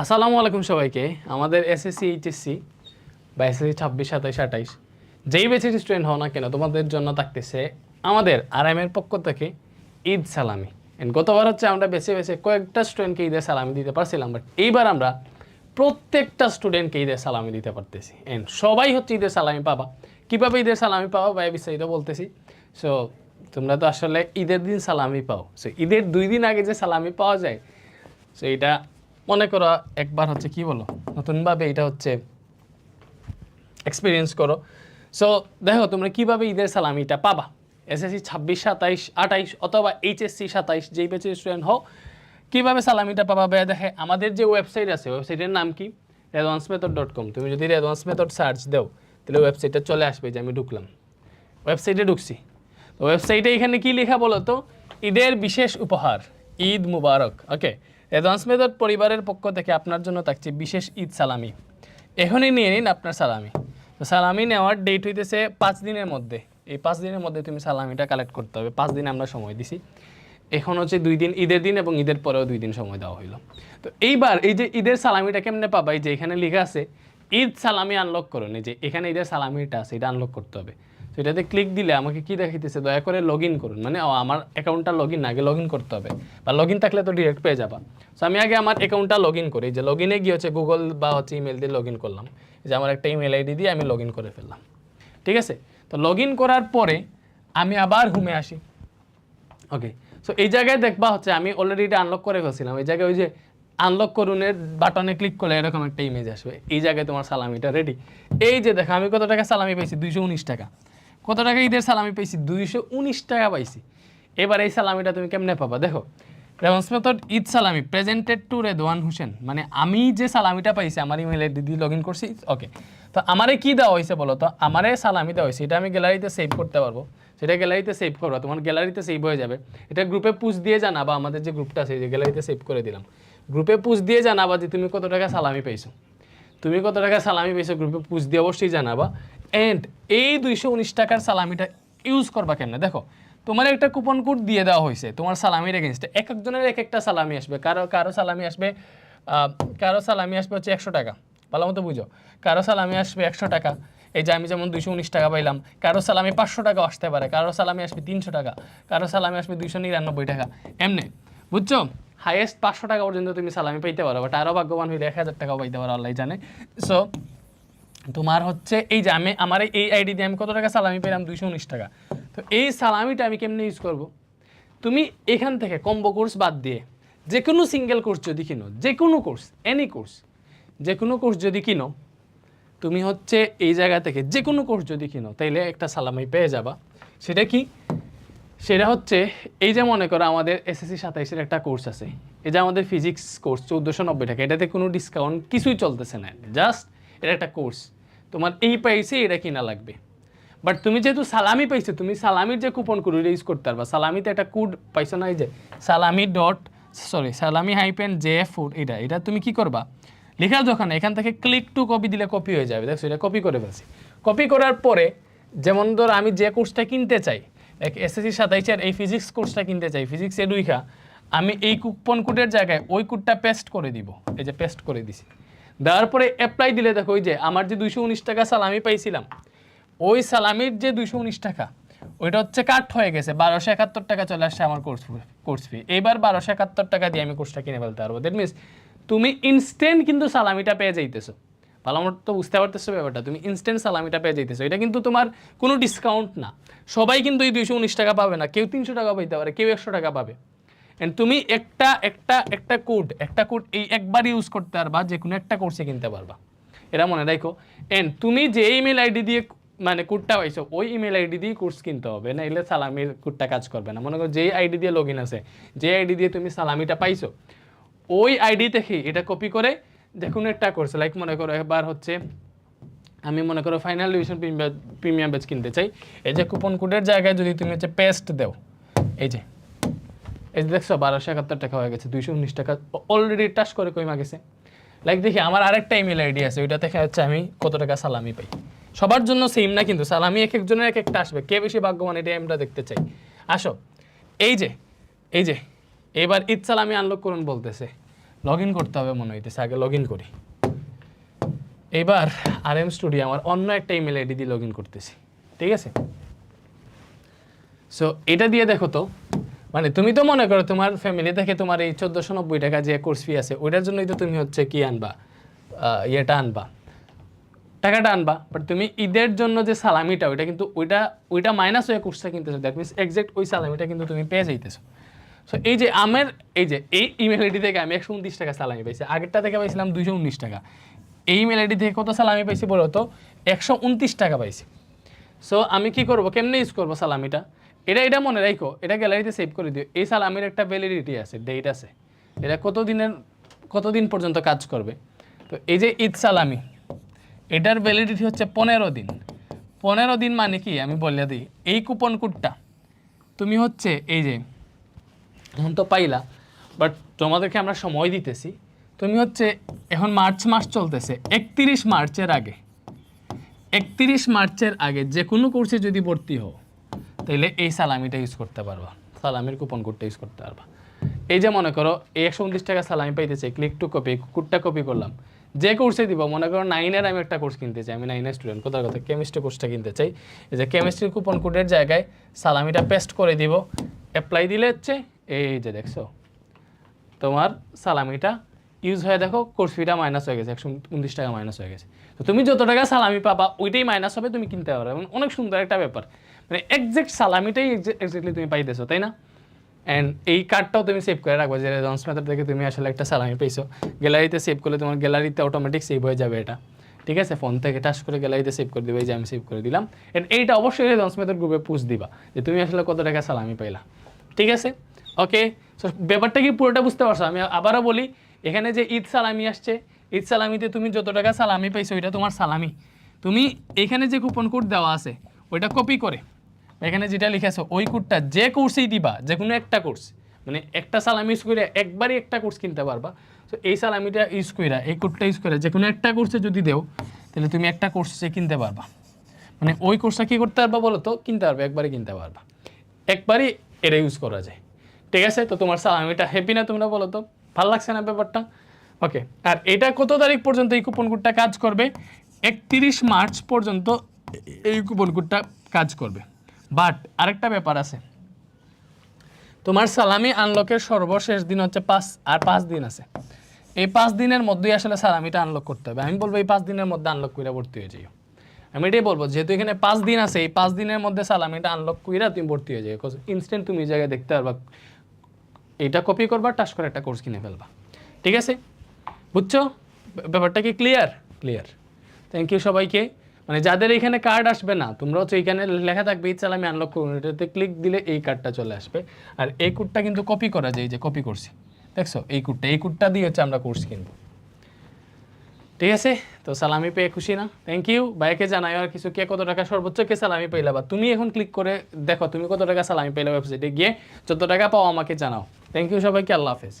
আসসালামু আলাইকুম সবাইকে। আমাদের এসএসসি এইচএসসি বা এসএসসি 26 27 28 যেই ব্যাচের স্টুডেন্ট হও না কেন তোমাদের জন্য থাকতেছে আমাদের আরএমের পক্ষ থেকে ঈদ সালামি। গতবার হচ্ছে আমরা বেছে বেছে কয়েকটা স্টুডেন্টকে ঈদের সালামি দিতে পারছিলাম, বাট এইবার আমরা প্রত্যেকটা স্টুডেন্টকে ঈদের সালামি দিতে পারতেছি। এন্ড সবাই হচ্ছে ঈদের সালামি পাবা। কীভাবে ঈদের সালামি পাওয়া বা বিস্তারিত বলতেছি। সো তোমরা তো আসলে ঈদের দিন সালামি পাও, সো ঈদের 2 দিন আগে যে সালামি পাওয়া যায়, সো এটা মনে করো একবার হচ্ছে কি বলো নতুনভাবে এটা হচ্ছে এক্সপিরিয়েন্স করো। সো দেখো তোমরা কীভাবে ঈদের সালামিটা পাবা। এসএসসি 26 27 28 অথবা এইচএসসি 27 যেই ব্যাচের স্টুডেন্ট হও, কীভাবে সালামিটা পাবা দেখে আমাদের যে ওয়েবসাইট আছে, ওয়েবসাইটের নাম কি redvancemethod.com। তুমি যদি রেডভান্স মেথড সার্চ দাও তাহলে ওয়েবসাইটটা চলে আসবে। যে আমি ঢুকলাম, ওয়েবসাইটে ঢুকছি, তো ওয়েবসাইটে এখানে কি লেখা বলো তো, ঈদের বিশেষ উপহার, ঈদ মুবারক। ওকে, রেডভান্স মেথড পরিবারের পক্ষ থেকে আপনার জন্য থাকছে বিশেষ ঈদ সালামি। এখনই নিয়ে নিন আপনার সালামি। তো সালামি নেওয়ার ডেট হইতেছে 5 দিনের মধ্যে। এই 5 দিনের মধ্যে তুমি সালামিটা কালেক্ট করতে হবে। 5 দিন আমরা সময় দিছি, এখন হচ্ছে 2 দিন, ঈদের দিন এবং ঈদের পরেও 2 দিন সময় দেওয়া হইলো। তো এইবার এই যে ঈদের সালামিটা কেমনে পাবা, এই যে এখানে লেখা আছে ঈদ সালামি আনলক করুন, এই যে এখানে ঈদের সালামিটা আছে, এটা আনলক করতে হবে। তো এটাতে ক্লিক দিলে আমাকে কি দেখাইতেছে, দয়া করে লগ ইন করুন, মানে আমার অ্যাকাউন্টটা লগ ইন আগে লগ ইন করতে হবে, বা লগ ইন থাকলে তো ডিরেক্ট পেয়ে যাবা। সো আমি আগে আমার অ্যাকাউন্টটা লগ ইন করি। যে লগ ইনে গিয়ে হচ্ছে গুগল বা হচ্ছে ইমেল দিয়ে লগ ইন করলাম। যে আমার একটা ইমেল আইডি দিয়ে আমি লগ ইন করে ফেললাম, ঠিক আছে। তো লগ ইন করার পরে আমি আবার হোমে আসি। ওকে, সো এই জায়গায় দেখবা হচ্ছে আমি অলরেডি এটা আনলক করে ফেলছিলাম। এই জায়গায় ওই যে আনলক করুনের বাটনে ক্লিক করলে এরকম একটা ইমেজ আসবে। এই জায়গায় তোমার সালামিটা রেডি। এই যে দেখো আমি কত টাকা সালামি পাইছি, 219 টাকা। কত টাকা ঈদের সালামি পাইছি, 219 টাকা পাইছি। এবার এই সালামিটা তুমি কেমনে পাবা দেখো, রেডভান্স মেথড ঈদ সালামি প্রেজেন্টেড টু রেদওয়ান হোসেন, মানে আমি যে সালামিটা পাইছি আমার ইমেল আইডি দিয়ে লগ ইন করছি। ওকে, তো আমারে কি দেওয়া হয়েছে বলো তো, আমারে সালামি দেওয়া হয়েছে, এটা আমি গ্যালারিতে সেভ করতে পারবো। সেটা গ্যালারিতে সেভ করবা, তোমার গ্যালারিতে সেভ হয়ে যাবে। এটা গ্রুপে পুশ দিয়ে জানাবা, আমাদের যে গ্রুপটা আছে যে গ্যালারিতে সেভ করে দিলাম, গ্রুপে পুশ দিয়ে জানাবা যে তুমি কত টাকা সালামি পাইছো। তুমি কত টাকা সালামি পেয়েছো গ্রুপে পুশ দিয়ে অবশ্যই জানাবা। অ্যান্ড এই 219 টাকার সালামিটা ইউজ করবা কেন দেখো, তোমার একটা কুপন কোড দিয়ে দেওয়া হয়েছে তোমার সালামির এগেনস্টে। এক একজনের এক একটা সালামি আসবে। কারো সালামি আসবে হচ্ছে 100 টাকা, ভালো মতো বুঝো। কারো সালামি আসবে 100 টাকা, এই যে আমি যেমন 219 টাকা পাইলাম। কারো সালামি 500 টাকা আসতে পারে, কারো সালামি আসবে 300 টাকা, কারো সালামি আসবে 299 টাকা, এমনি বুঝছো। হাইয়েস্ট 500 টাকা পর্যন্ত তুমি সালামি পাইতে পারো, বাট আরও ভাগ্যবান হইলে 1000 টাকাও পাইতে পারো, আল্লাহ জানে। সো তোমার হচ্ছে এই যে আমার এই আইডি দিয়ে আমি কত টাকা সালামি পেলাম, 219 টাকা। তো এই সালামিটা আমি কেমনে ইউজ করব, তুমি এখান থেকে কম্বো কোর্স বাদ দিয়ে যে কোনো সিঙ্গেল কোর্স যদি কিনো, যে কোনো কোর্স, এনি কোর্স, যে কোনো কোর্স যদি কিনো, তুমি হচ্ছে এই জায়গা থেকে যে কোনো কোর্স যদি কিনো তাইলে একটা সালামি পেয়ে যাবা। সেটা কি, সেটা হচ্ছে এই যে মনে করো আমাদের এসএসসি 27-এর একটা কোর্স আছে, এই যে আমাদের ফিজিক্স কোর্স 1490 টাকা, এটাতে কোনো ডিসকাউন্ট কিছুই চলতেছে না, জাস্ট এটা একটা কোর্স, তোমার এই পাইসে এটা কিনা লাগবে। বাট তুমি যেহেতু সালামি পাইছো, তুমি সালামির যে কুপন কোড ইউজ করতে পারবা। সালামিতে একটা কোড পাইছো না, এই যে সালামি -JF ফুড, এটা তুমি কি করবা, লেখার যখন এখান থেকে ক্লিক টু কপি দিলে কপি হয়ে যাবে। দেখছো এটা কপি করে ফেলছি। কপি করার পরে যেমন ধর আমি যে কোর্সটা কিনতে চাই, এসএসসি 27-এর এই ফিজিক্স কোর্সটা কিনতে চাই, ফিজিক্সে 2 আমি এই কুপন কোডের জায়গায় ওই কোডটা পেস্ট করে দিব। এই যে পেস্ট করে দিছি, দেওয়ার পরে অ্যাপ্লাই দিলে দেখো ওই যে আমার যে 219 টাকা সালামি পাইছিলাম, ওই সালামির যে 219 টাকা ওইটা হচ্ছে কাট হয়ে গেছে, 1271 টাকা চলে আসছে আমার কোর্স ফি। এইবার 1271 টাকা দিয়ে আমি কোর্সটা কিনে ফেলতে পারবো। দ্যাট মিনস তুমি ইনস্ট্যান্ট কিন্তু সালামিটা পেয়ে যাইতেছো। ভালো মতো তো বুঝতে পারতেছো ব্যাপারটা, তুমি ইনস্ট্যান্ট সালামিটা পেয়ে যাইতেছো। এটা কিন্তু তোমার কোনো ডিসকাউন্ট না, সবাই কিন্তু এই 219 টাকা পাবে না, কেউ 300 টাকা পাইতে পারে, কেউ 100 টাকা পাবে। এন্ড তুমি একটা কোড এই একবার ইউজ করতে পারবা, যে কোনো একটা কোর্সে কিনতে পারবা, এটা মনে রাখো। এন্ড তুমি যে ইমেল আইডি দিয়ে মানে কোডটা পাইছো ওই ইমেল আইডি দিয়ে কোর্স কিনতে হবে, না এলে সালামির কোডটা কাজ করবে না। মনে করো যে আইডি দিয়ে লগ ইন আছে, যে আইডি দিয়ে তুমি সালামিটা পাইছো, ওই আইডি থেকে এটা কপি করে যে কোনো একটা কোর্স, লাইক মনে করো এবার হচ্ছে আমি মনে করো ফাইনাল ডিভিশন প্রিমিয়াম ব্যাচ কিনতে চাই, এই যে কুপন কোডের জায়গায় যদি তুমি হচ্ছে পেস্ট দাও, এই যে দেখছো 1271 টাকা হয়ে গেছে, 219 টাকা অলরেডি টাচ করে কইমা গেছে। লাইক দেখি আমার আরেকটা ইমেল আইডি আছে, ওইটা থেকে হচ্ছে আমি কত টাকা সালামি পাই। সবার জন্য সেম না কিন্তু, সালামি এক একজনের এক একটা আসবে, কে বেশি ভাগ্যবান এটা আমরা দেখতে চাই। আসো এই যে এবার ঈদ সালামি আনলক করুন বলতেছে, লগ ইন করতে হবে মনে হইতেছে, আগে লগ ইন করি। এবার RM স্টুডিও আমার অন্য একটা ইমেল আইডি দিয়ে লগ ইন করতেছি, ঠিক আছে? সো এটা দিয়ে দেখো তো, মানে তুমি তো মনে করো তোমার ফ্যামিলি থেকে তোমার এই 1490 টাকা যে কোর্স ফি আছে ওইটার জন্যই তো তুমি হচ্ছে কি আনবা, ইয়েটা আনবা, টাকাটা আনবা। বাট তুমি ঈদের জন্য যে সালামিটা ওইটা কিন্তু ওইটা মাইনাস হয়ে কোর্সটা কিনতেছো, দ্যাট মিনস এক্সাক্ট ওই সালামিটা কিন্তু তুমি পেয়ে যাইতেছো। সো এই যে এই ইমেল আইডি থেকে আমি 129 টাকা সালামি পাইছি, আগেরটা থেকে পাইছিলাম 219 টাকা। এই ইমেল আইডি থেকে কত সালামি পাইছি বলো তো? 129 টাকা পাইছি। সো আমি কি করব, কেমনে ইউজ করবো সালামিটা? এটা মনে রাখো, এটা গ্যালারিতে সেভ করে দিও। এই সালামির একটা ভ্যালিডিটি আছে, ডেট আছে, এটা কতদিন পর্যন্ত কাজ করবে। তো এই যে ঈদ সালামি, এটার ভ্যালিডিটি হচ্ছে 15 দিন। 15 দিন মানে কি আমি বলে দিই, এই কুপন কোডটা তুমি হচ্ছে এই যে এখন তো পাইলা, বাট তোমাদেরকে আমরা সময় দিতেছি। তুমি হচ্ছে এখন মার্চ মাস চলতেছে, 31 মার্চের আগে যে কোনো কোর্সে যদি ভর্তি হও তাহলে এই সালামিটা ইউজ করতে পারবা, সালামির কুপন কোডটা ইউজ করতে পারবা। এই যে মনে করো এই 129 টাকা সালামি পাইতেছে, ক্লিক টু কপি, কোডটা কপি করলাম, যে কোর্সে দিব, মনে করো 9-এর আমি একটা কোর্স কিনতে চাই, আমি 9-এর স্টুডেন্ট, কোথাও কেমিস্ট্রি কোর্সটা কিনতে চাই। এই যে কেমিস্ট্রির কুপন কোডের জায়গায় সালামিটা পেস্ট করে দিব, অ্যাপ্লাই দিলে হচ্ছে এই যে দেখছো তোমার সালামিটা ইউজ হয়ে, দেখো কোর্স ফিটা মাইনাস হয়ে গেছে, 129 টাকা মাইনাস হয়ে গেছে। তো তুমি যত টাকা সালামি পাবা ওইটাই মাইনাস হবে, তুমি কিনতে পারবে। অনেক সুন্দর একটা ব্যাপার, মানে এক্সাক্ট সালামিটাই এক্স্যাক্টলি তুমি পাইতেছো, তাই না? অ্যান্ড এই কার্ডটাও তুমি সেভ করে রাখবো, যে রেজন্স মেথড থেকে তুমি আসলে একটা সালামি পেয়েছো, গ্যালারিতে সেভ করলে তোমার গ্যালারিতে অটোমেটিক সেভ হয়ে যাবে এটা, ঠিক আছে? ফোন থেকে টাচ করে গ্যালারিতে সেভ করে দিবে, এই যে আমি সেভ করে দিলাম। অ্যান্ড এইটা অবশ্যই রেজন্স মেথড গ্রুপে পুশ দিবা যে তুমি আসলে কত টাকা সালামি পাইলা, ঠিক আছে? ওকে, সো ব্যাপারটা কি পুরোটা বুঝতে পারছো? আমি আবারও বলি, এখানে যে ঈদ সালামি আসছে, ঈদ সালামিতে তুমি যত টাকা সালামি পাইছো ওইটা তোমার সালামি। তুমি এখানে যে কুপন কোড দেওয়া আছে ওইটা কপি করে এখানে যেটা লিখেছো ওই কোডটা যে কোর্সেই দিবা, যে কোনো একটা কোর্স, মানে একটা সালামি ইউজ করে একবারই একটা কোর্স কিনতে পারবা। সো এই সালামিটা ইউজ করে, এই কোডটা ইউজ করে যে কোনো একটা কোর্সে যদি দেও তাহলে তুমি একটা কোর্সে কিনতে পারবা। মানে ওই কোর্সটা কী করতে পারবা বলো তো? কিনতে পারবে, একবারই কিনতে পারবা, একবারই এটা ইউজ করা যায়, ঠিক আছে? তো তোমার সালামিটা হ্যাপি না তোমরা বলো তো? ভালো লাগছে না ব্যাপারটা? ওকে, আর এটা কত তারিখ পর্যন্ত এই কুপন কোডটা কাজ করবে? 31 মার্চ পর্যন্ত এই কুপন কোডটা কাজ করবে। বাট আরেকটা ব্যাপার আছে, তোমার সালামি আনলকের সর্বশেষ দিন হচ্ছে 5 দিন আছে। এই 5 দিনের মধ্যেই আসলে সালামিটা আনলক করতে হবে। আমি বলবো এই 5 দিনের মধ্যে আনলক করে ভর্তি হয়ে যাও। আমি এটাই বলবো, যেহেতু এখানে 5 দিন আছে, এই 5 দিনের মধ্যে সালামিটা আনলক করে তুমি ভর্তি হয়ে যাও। ইনস্ট্যান্ট তুমি এই জায়গায় দেখতে পারবা, এইটা কপি করবা, টাচ করে একটা কোর্স কিনে ফেলবা, ঠিক আছে? বুঝছো ব্যাপারটা? কি ক্লিয়ার? ক্লিয়ার। থ্যাংক ইউ সবাইকে। মানে যাদের এখানে কার্ড আসবে না, তোমরা হচ্ছে এইখানে লেখা থাকবে ঈদ সালামি আনলক করুন, এটাতে ক্লিক দিলে এই কার্ডটা চলে আসবে। আর এই কোডটা কিন্তু কপি করা যায়, যে কপি করছি দেখছো, এই কোডটা দিয়ে হচ্ছে আমরা কোর্স কিনবো, ঠিক আছে? তো সালামি পেয়ে খুশি না? Thank you. ভাইকে জানাই আর কিছু, কে কত টাকা সর্বোচ্চ কে সালামি পাইলা, বা তুমি এখন ক্লিক করে দেখো তুমি কত টাকা সালামি পাইলা, ওয়েবসাইটে গিয়ে যত টাকা পাও আমাকে জানাও। থ্যাংক ইউ সবাইকে, আল্লাহ হাফেজ।